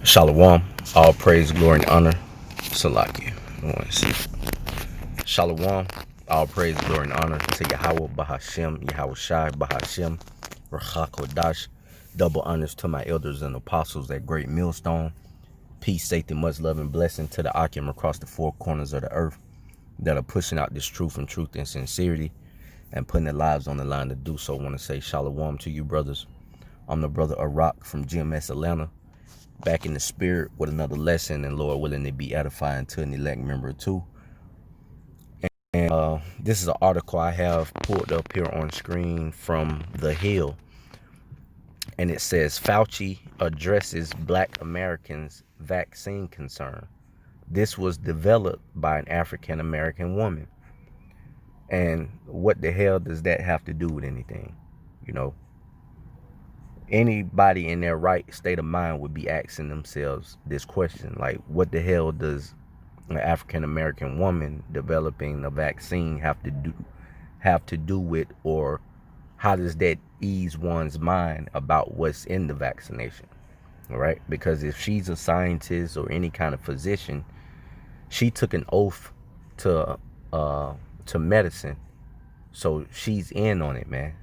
Shalom, all praise, glory, and honor. Salaki. I want to see. Shalom, all praise, glory, and honor to Yahweh Bahashem, Yahweh Shai Bahashem, Rachakodash. Double honors to my elders and apostles at Great Millstone. Peace, safety, much love, and blessing to the Akim across the four corners of the earth that are pushing out this truth and sincerity and putting their lives on the line to do so. I want to say Shalom to you, brothers. I'm the brother Arak from GMS Atlanta, back in the spirit with another lesson, and Lord willing to be edifying to an elect member too. And this is an article I have pulled up here on screen from The Hill, and it says Fauci addresses Black Americans' vaccine concern. This was developed by an African American woman. And what the hell does that have to do with anything? You know, anybody in their right state of mind would be asking themselves this question, like, what the hell does an African American woman developing a vaccine have to do with, or how does that ease one's mind about what's in the vaccination? All right, because if she's a scientist or any kind of physician, she took an oath to medicine, so she's in on it, man.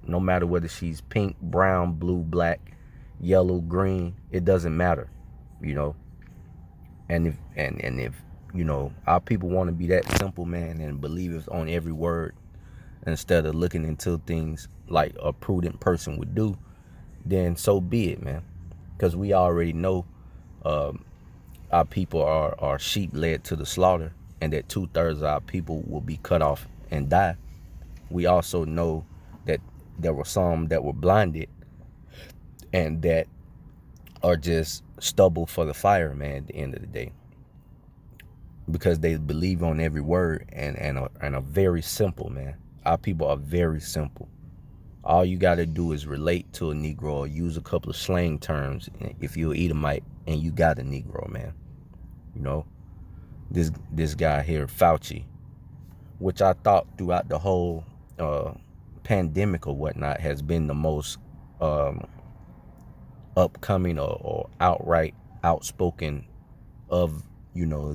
No matter whether she's pink, brown, blue, black, yellow, green, it doesn't matter, you know. And if you know, our people want to be that simple, man, and believe it's on every word instead of looking into things like a prudent person would do, then so be it, man. Because we already know our people are sheep led to the slaughter, and that 2/3 of our people will be cut off and die. We also know that there were some that were blinded and that are just stubble for the fire, man, at the end of the day, because they believe on every word and are very simple, man. Our people are very simple. All you got to do is relate to a Negro or use a couple of slang terms if you're an Edomite, and you got a Negro, man. You know, this guy here, Fauci, which I thought throughout the whole pandemic or whatnot has been the most upcoming or outright outspoken of, you know,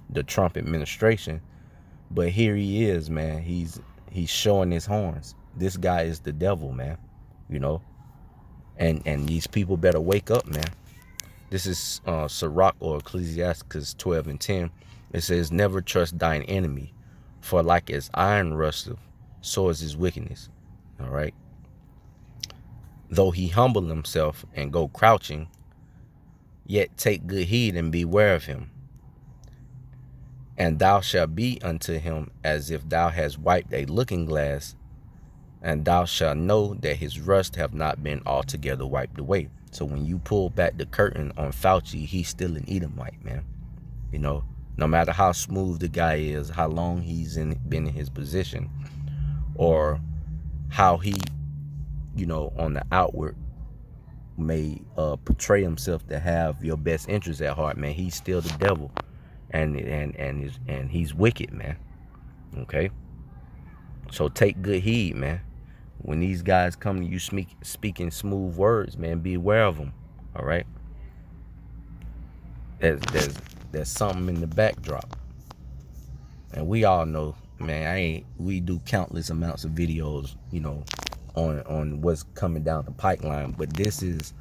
the Trump administration. But here he is, man. He's showing his horns. This guy is the devil, man. You know, and these people better wake up, man. This is Sirach or Ecclesiastes 12:10. It says, "Never trust thine enemy, for like as iron rusteth, so is his wickedness." All right. Though he humble himself and go crouching, yet take good heed and beware of him. And thou shalt be unto him as if thou hast wiped a looking glass, and thou shalt know that his rust have not been altogether wiped away. So when you pull back the curtain on Fauci, he's still an Edomite, man. You know, no matter how smooth the guy is, how long he's been in his position, or how he, you know, on the outward may portray himself to have your best interests at heart, man, he's still the devil, and he's wicked, man. Okay, so take good heed, man. When these guys come to you speaking smooth words, man, be aware of them. All right, there's something in the backdrop, and we all know, man. We do countless amounts of videos, you know, on what's coming down the pipeline, but this is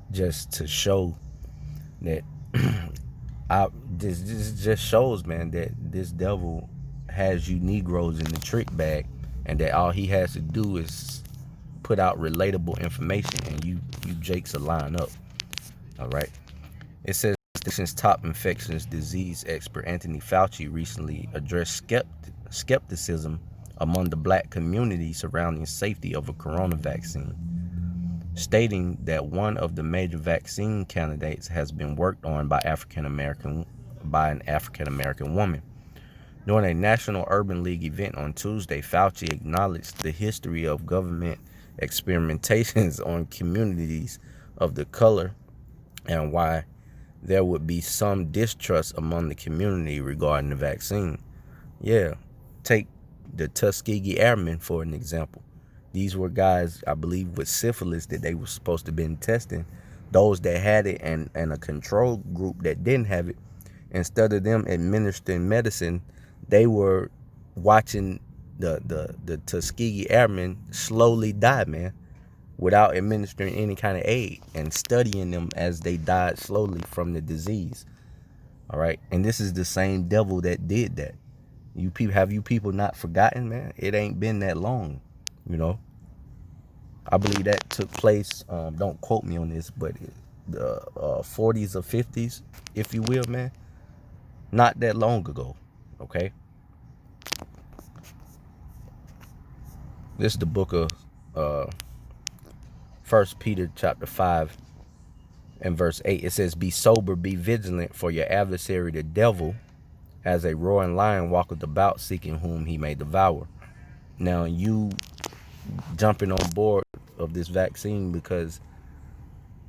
just to show that this just shows, man, that this devil has you Negroes in the trick bag, and that all he has to do is put out relatable information, and you jakes will line up. All right. It says, since top infectious disease expert Anthony Fauci recently addressed skepticism among the black community surrounding safety of a corona vaccine, stating that one of the major vaccine candidates has been worked on by an African American woman. During a National Urban League event on Tuesday, Fauci acknowledged the history of government experimentations on communities of the color, and why there would be some distrust among the community regarding the vaccine. Yeah, take the Tuskegee Airmen for an example. These were guys, I believe, with syphilis that they were supposed to have been testing those that had it and a control group that didn't have it, instead of them administering medicine, they were watching the Tuskegee Airmen slowly die, man, without administering any kind of aid, and studying them as they died slowly from the disease. All right. And this is the same devil that did that. Have you people not forgotten, man? It ain't been that long, you know. I believe that took place, don't quote me on this, but the 40s or 50s, if you will, man. Not that long ago, okay? This is the book of 1 Peter chapter 5 and verse 8. It says, "Be sober, be vigilant, for your adversary the devil, as a roaring lion, walketh about, seeking whom he may devour." Now, you jumping on board of this vaccine because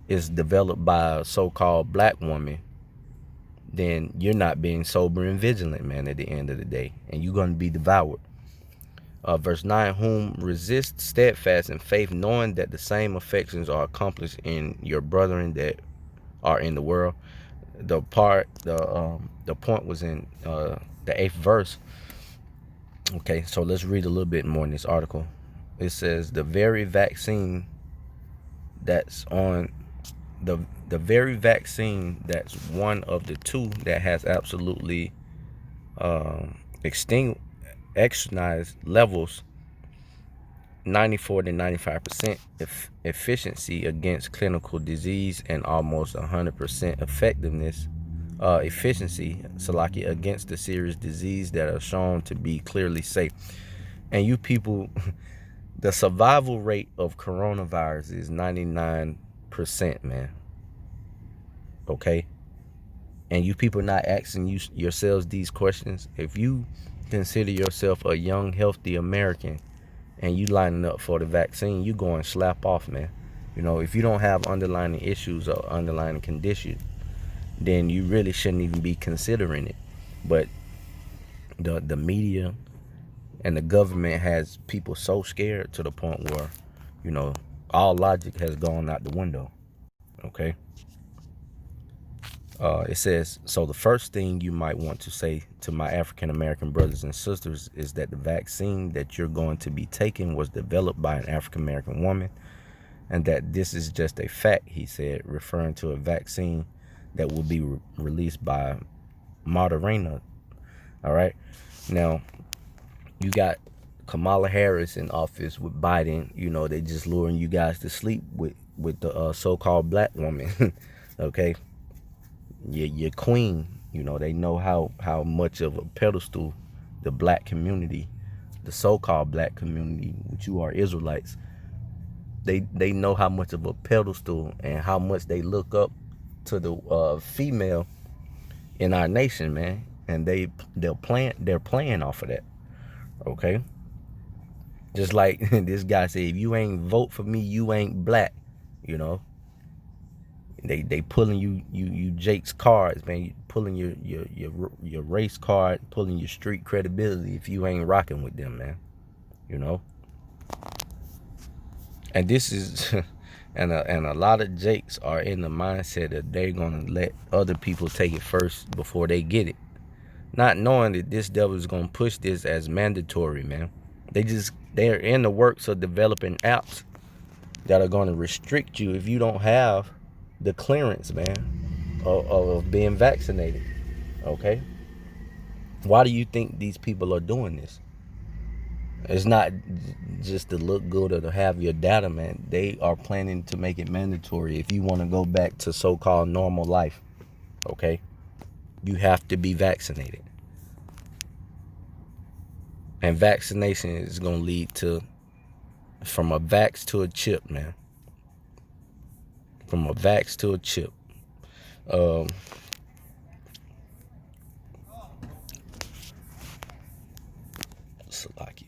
it's developed by a so-called black woman, then you're not being sober and vigilant, man, at the end of the day, and you're going to be devoured. Verse 9, "Whom resist steadfast in faith, knowing that the same affections are accomplished in your brethren that are in the world." The point was in the 8th verse. Okay, so let's read a little bit more in this article. It says, the very vaccine that's one of the two that has absolutely externalized levels 94 to 95% efficiency against clinical disease, and almost 100% effectiveness efficiency against the serious disease that are shown to be clearly safe. And you people, the survival rate of coronavirus is 99%, man. Okay? And you people not asking yourselves these questions. If you consider yourself a young, healthy American and you lining up for the vaccine, you going slap off, man. You know, if you don't have underlying issues or underlying conditions, then you really shouldn't even be considering it. But the media and the government has people so scared to the point where, you know, all logic has gone out the window. Okay. It says, so the first thing you might want to say to my African American brothers and sisters is that the vaccine that you're going to be taking was developed by an African American woman, and that this is just a fact, he said, referring to a vaccine that will be released by Moderna. All right. Now, you got Kamala Harris in office with Biden. You know, they just luring you guys to sleep with the so-called black woman. Okay. Your queen, you know, they know how much of a pedestal the black community, the so-called black community, which you are Israelites, they know how much of a pedestal and how much they look up to the female in our nation, man. And they're playing off of that. Okay. Just like this guy said, if you ain't vote for me, you ain't black. You know, they pulling you Jake's cards, man. You pulling your race card, pulling your street credibility if you ain't rocking with them, man. You know. And this is and a lot of Jakes are in the mindset that they're gonna let other people take it first before they get it, not knowing that this devil is gonna push this as mandatory, man. They're in the works of developing apps that are gonna restrict you if you don't have the clearance, man, of being vaccinated. Okay. Why do you think these people are doing this? It's not just to look good or to have your data, man. They are planning to make it mandatory. If you want to go back to so-called normal life, okay, you have to be vaccinated. And vaccination is going to lead to, from a vax to a chip, man. From a vax to a chip. Salaki.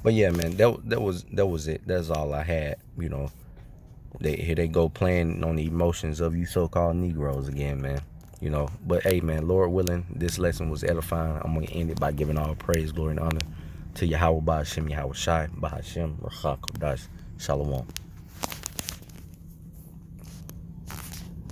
But yeah, man, that was it. That's all I had. You know, here they go playing on the emotions of you so-called Negroes again, man. You know, but hey, man, Lord willing, this lesson was edifying. I'm gonna end it by giving all praise, glory, and honor To Yahweh Ba'ashem Yahweh Shai Ba'ashem Racha Kodash Shalom.